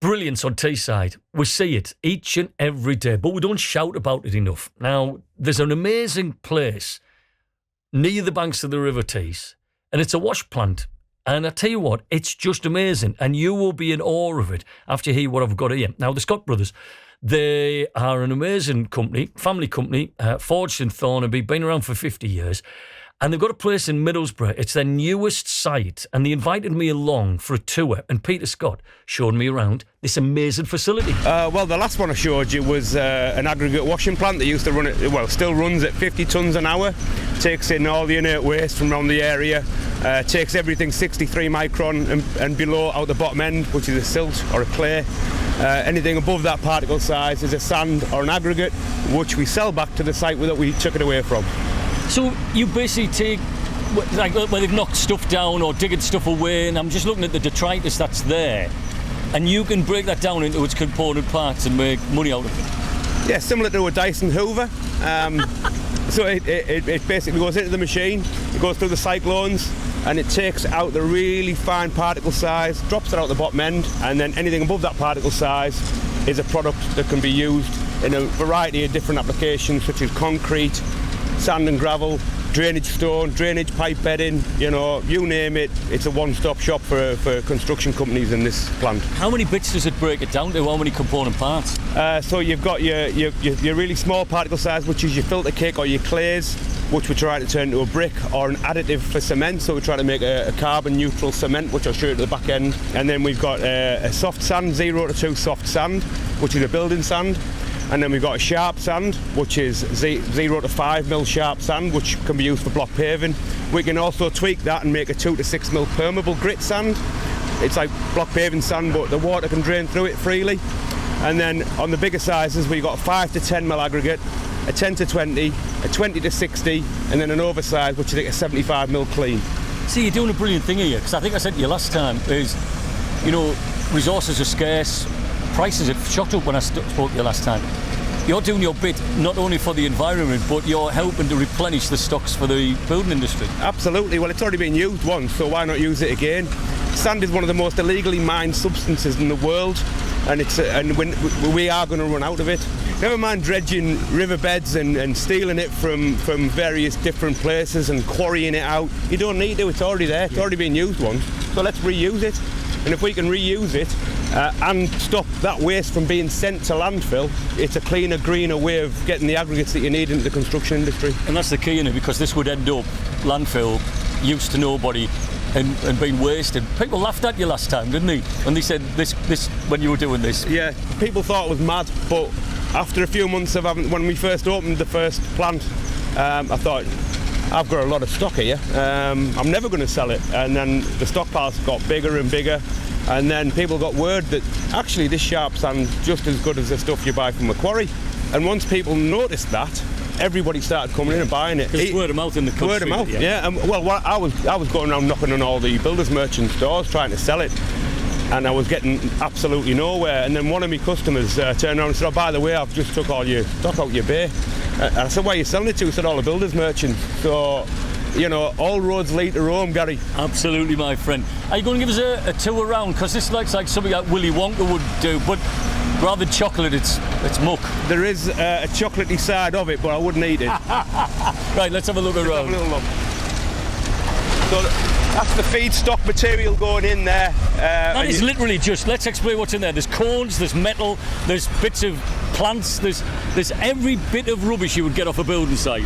brilliance on Teesside. We see it each and every day, but we don't shout about it enough. Now, there's an amazing place near the banks of the River Tees, and it's a wash plant. And I tell you what, it's just amazing, and you will be in awe of it after you hear what I've got here. Now, the Scott brothers, they are an amazing company, family company, forged in Thornaby, been around for 50 years. And they've got a place in Middlesbrough. It's their newest site. And they invited me along for a tour. And Peter Scott showed me around this amazing facility. Well, the last one I showed you was an aggregate washing plant that used to run it, well, still runs at 50 tonnes an hour. Takes in all the inert waste from around the area. Takes everything 63 micron and below out the bottom end, which is a silt or a clay. Anything above that particle size is a sand or an aggregate, which we sell back to the site that we took it away from. So you basically take, like where they've knocked stuff down or digging stuff away, and I'm just looking at the detritus that's there, and you can break that down into its component parts and make money out of it. Yeah, similar to a Dyson Hoover. So it basically goes into the machine, it goes through the cyclones, and it takes out the really fine particle size, drops it out the bottom end, and then anything above that particle size is a product that can be used in a variety of different applications, such as concrete, sand and gravel, drainage stone, drainage pipe bedding, you name it. It's a one-stop shop for construction companies in this plant. How many bits does it break it down to? How many component parts? So you've got your really small particle size, which is your filter cake or your clays, which we're trying to turn into a brick or an additive for cement. So we're trying to make a carbon neutral cement, which I'll show you at the back end. And then we've got a soft sand, 0 to 2 soft sand, which is a building sand. And then we've got a sharp sand, which is 0 to 5 mil sharp sand, which can be used for block paving. We can also tweak that and make a 2 to 6 mil permeable grit sand. It's like block paving sand, but the water can drain through it freely. And then on the bigger sizes, we've got a 5 to 10 mil aggregate, a 10 to 20, a 20 to 60, and then an oversized, which is like a 75 mil clean. See, you're doing a brilliant thing here, because I think I said to you last time, is, resources are scarce, prices have shot up when I spoke to you last time. You're doing your bit not only for the environment, but you're helping to replenish the stocks for the building industry. Absolutely. Well, it's already been used once, so why not use it again? Sand is one of the most illegally mined substances in the world, and we are going to run out of it. Never mind dredging riverbeds and stealing it from various different places and quarrying it out. You don't need to. It's already there. It's already been used once. So let's reuse it. And if we can reuse it and stop that waste from being sent to landfill, it's a cleaner, greener way of getting the aggregates that you need into the construction industry. And that's the key in it, because this would end up landfill, used to nobody, and being wasted. People laughed at you last time, didn't they? When they said this when you were doing this. Yeah, people thought it was mad, but after a few months of when we first opened the first plant, I thought, I've got a lot of stock here. I'm never going to sell it. And then the stockpiles got bigger and bigger. And then people got word that actually this sharp sand's just as good as the stuff you buy from a quarry. And once people noticed that, everybody started coming in and buying it. It's word of mouth in the country. Word of mouth, yeah. I was going around knocking on all the builders merchant stores trying to sell it. And I was getting absolutely nowhere. And then one of my customers turned around and said, "Oh, by the way, I've just took all your stock out your bay." And I said, "Why are you selling it to?" He said, "All the builders merchants." So, all roads lead to Rome, Gary. Absolutely, my friend. Are you going to give us a tour around? Because this looks like something that Willy Wonka would do, but rather than chocolate, it's muck. There is a chocolatey side of it, but I wouldn't eat it. Right, let's have a look around. Have a little look. So that's the feedstock material going in there. That is literally just, let's explain what's in there. There's cones, there's metal, there's bits of plants, there's every bit of rubbish you would get off a building site.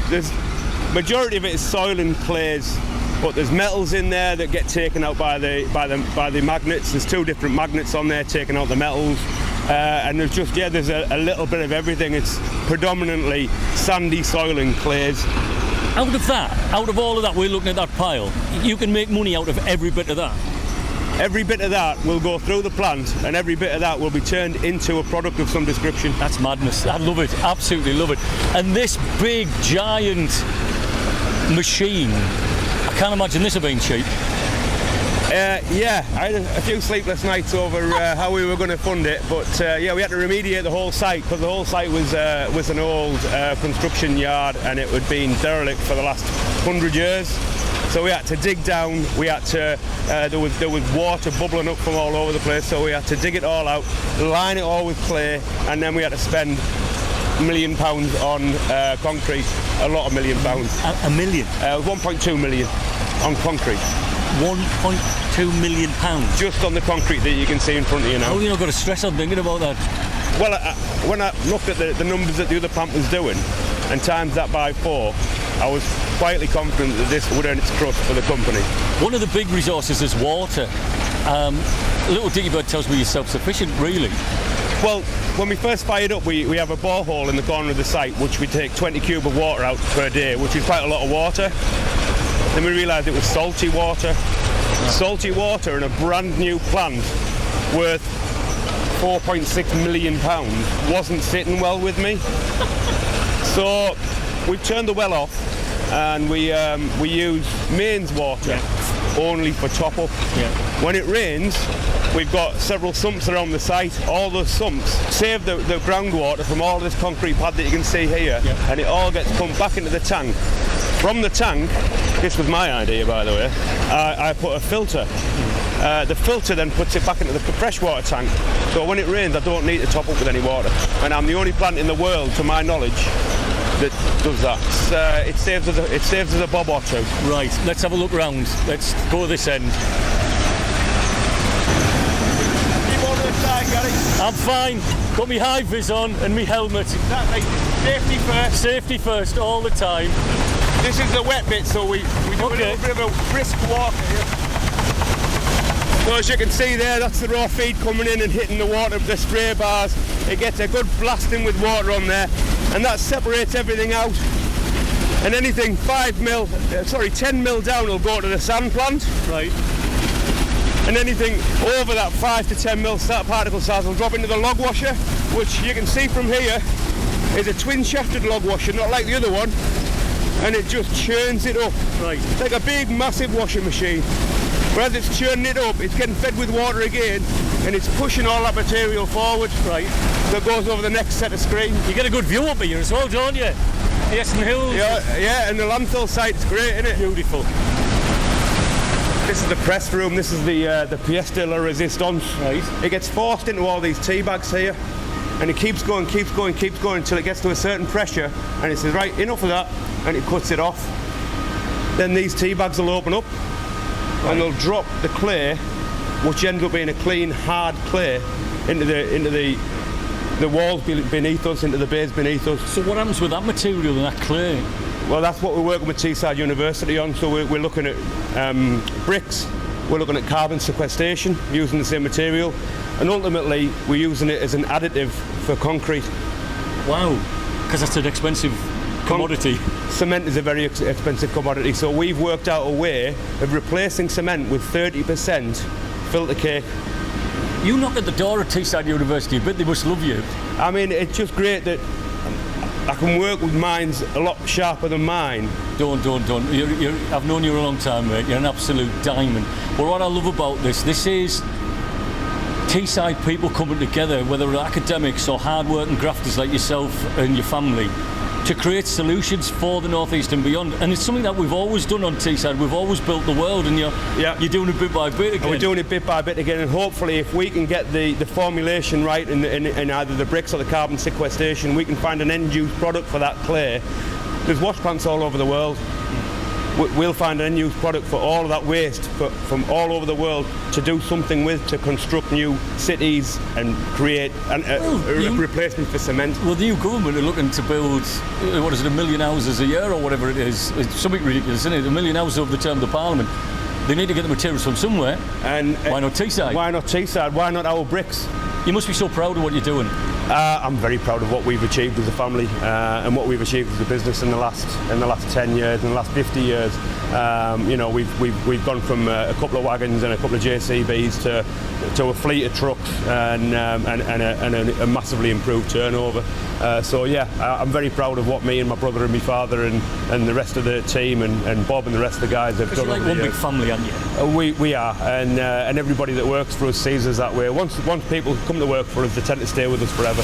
Majority of it is soil and clays, but there's metals in there that get taken out by the magnets. There's 2 different magnets on there taking out the metals, and there's a little bit of everything. It's predominantly sandy soil and clays. Out of all of that, we're looking at that pile. You can make money out of every bit of that. Every bit of that will go through the plant, and every bit of that will be turned into a product of some description. That's madness. I love it. Absolutely love it. And this big, giant machine, I can't imagine this have been cheap. Yeah, I had a few sleepless nights over how we were going to fund it, but we had to remediate the whole site, because the whole site was an old construction yard, and it had been derelict for the last 100 years. So we had to dig down. We had to. There was water bubbling up from all over the place. So we had to dig it all out, line it all with clay, and then we had to spend £1 million on concrete. A lot of £1 million. A million? 1.2 million on concrete. £1.2 million? Just on the concrete that you can see in front of you now. Oh, you've not got to stress on thinking about that. Well, when I looked at the numbers that the other plant was doing and times that by 4, I was quietly confident that this would earn its crust for the company. One of the big resources is water. Little Dicky Bird tells me you're self-sufficient, really. Well, when we first fired up, we have a borehole in the corner of the site, which we take 20 cube of water out per day, which is quite a lot of water. Then we realised it was salty water. Salty water in a brand new plant worth £4.6 million wasn't sitting well with me. So we've turned the well off and we use mains water only for top up. When it rains, we've got several sumps around the site. All the sumps save the groundwater from all this concrete pad that you can see here, and it all gets pumped back into the tank. From the tank, this was my idea by the way, I put a filter. The filter then puts it back into the freshwater tank, so when it rains I don't need to top up with any water, and I'm the only plant in the world, to my knowledge, that does that. It saves us a bob or two. Right, let's have a look round. Let's go this end. Keep on to the side, Gary. I'm fine. Got me high vis on and me helmet. Exactly. Safety first. Safety first all the time. This is the wet bit, so we do a little bit of a brisk walk here. So as you can see there, that's the raw feed coming in and hitting the water with the spray bars. It gets a good blasting with water on there, and that separates everything out. And anything 10 mil down will go to the sand plant. Right. And anything over that 5 to 10 mil particle size will drop into the log washer, which you can see from here is a twin shafted log washer, not like the other one. And it just churns it up. Right. It's like a big massive washing machine. Whereas it's churning it up, it's getting fed with water again, and it's pushing all that material forward. Right. That goes over the next set of screen. You get a good view up here as well, don't you? The Essen Hills. Yeah, and the landfill site's great, isn't it? Beautiful. This is the press room. This is the pièce de la résistance. Right. It gets forced into all these tea bags here, and it keeps going until it gets to a certain pressure, and it says, right, enough of that, and it cuts it off. Then these tea bags will open up, and they'll drop the clay, which ends up being a clean, hard clay, into the walls beneath us, into the bays beneath us. So what happens with that material and that clay? Well, that's what we're working with Teesside University on. So we're looking at bricks, we're looking at carbon sequestration using the same material, and ultimately we're using it as an additive for concrete. Wow, because that's an expensive commodity. Cement is a very expensive commodity, so we've worked out a way of replacing cement with 30% filter cake. You knock at the door at Teesside University, I bet they must love you. I mean, it's just great that I can work with minds a lot sharper than mine. Don't. I've known you a long time, mate. You're an absolute diamond. But what I love about this is Teesside people coming together, whether they're academics or hard-working grafters like yourself and your family, to create solutions for the North East and beyond. And it's something that we've always done on Teesside. We've always built the world, and you're doing it bit by bit again. And we're doing it bit by bit again, and hopefully if we can get the formulation right in either the bricks or the carbon sequestration, we can find an end-use product for that clay. There's wash plants all over the world. We'll find an end-use product for all of that waste from all over the world to do something with, to construct new cities and create a replacement for cement. Well, the new government are looking to build, 1 million houses a year or whatever it is. It's something ridiculous, isn't it? 1 million houses over the term of the Parliament. They need to get the materials from somewhere. And why not Teesside? Why not Teesside? Why not our bricks? You must be so proud of what you're doing. I'm very proud of what we've achieved as a family and what we've achieved as a business in the last 10 years, in the last 50 years. We've gone from a couple of wagons and a couple of JCBs to a fleet of trucks and a massively improved turnover. I'm very proud of what me and my brother and my father and the rest of the team and Bob and the rest of the guys have done. You're like one big family, aren't you? We are, and everybody that works for us sees us that way. Once people come to work for us, they tend to stay with us forever.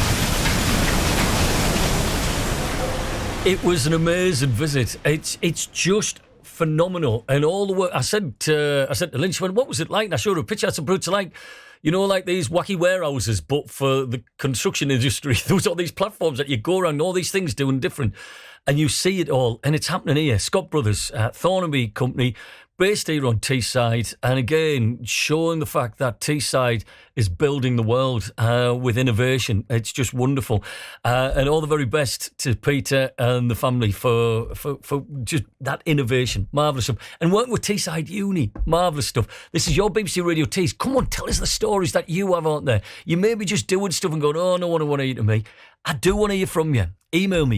It was an amazing visit. It's just phenomenal. And all the work, I said to Lynn, she went, what was it like? And I showed her a picture. I said, it's like, you know, like these wacky warehouses, but for the construction industry. There was all these platforms that you go around, all these things doing different, and you see it all. And it's happening here. Scott Brothers, Thornaby Company, based here on Teesside, and again, showing the fact that Teesside is building the world with innovation. It's just wonderful. And all the very best to Peter and the family for just that innovation. Marvellous stuff. And working with Teesside Uni, marvellous stuff. This is your BBC Radio Tees. Come on, tell us the stories that you have out there. You may be just doing stuff and going, oh, no one want to hear to me. I do want to hear from you. Email me.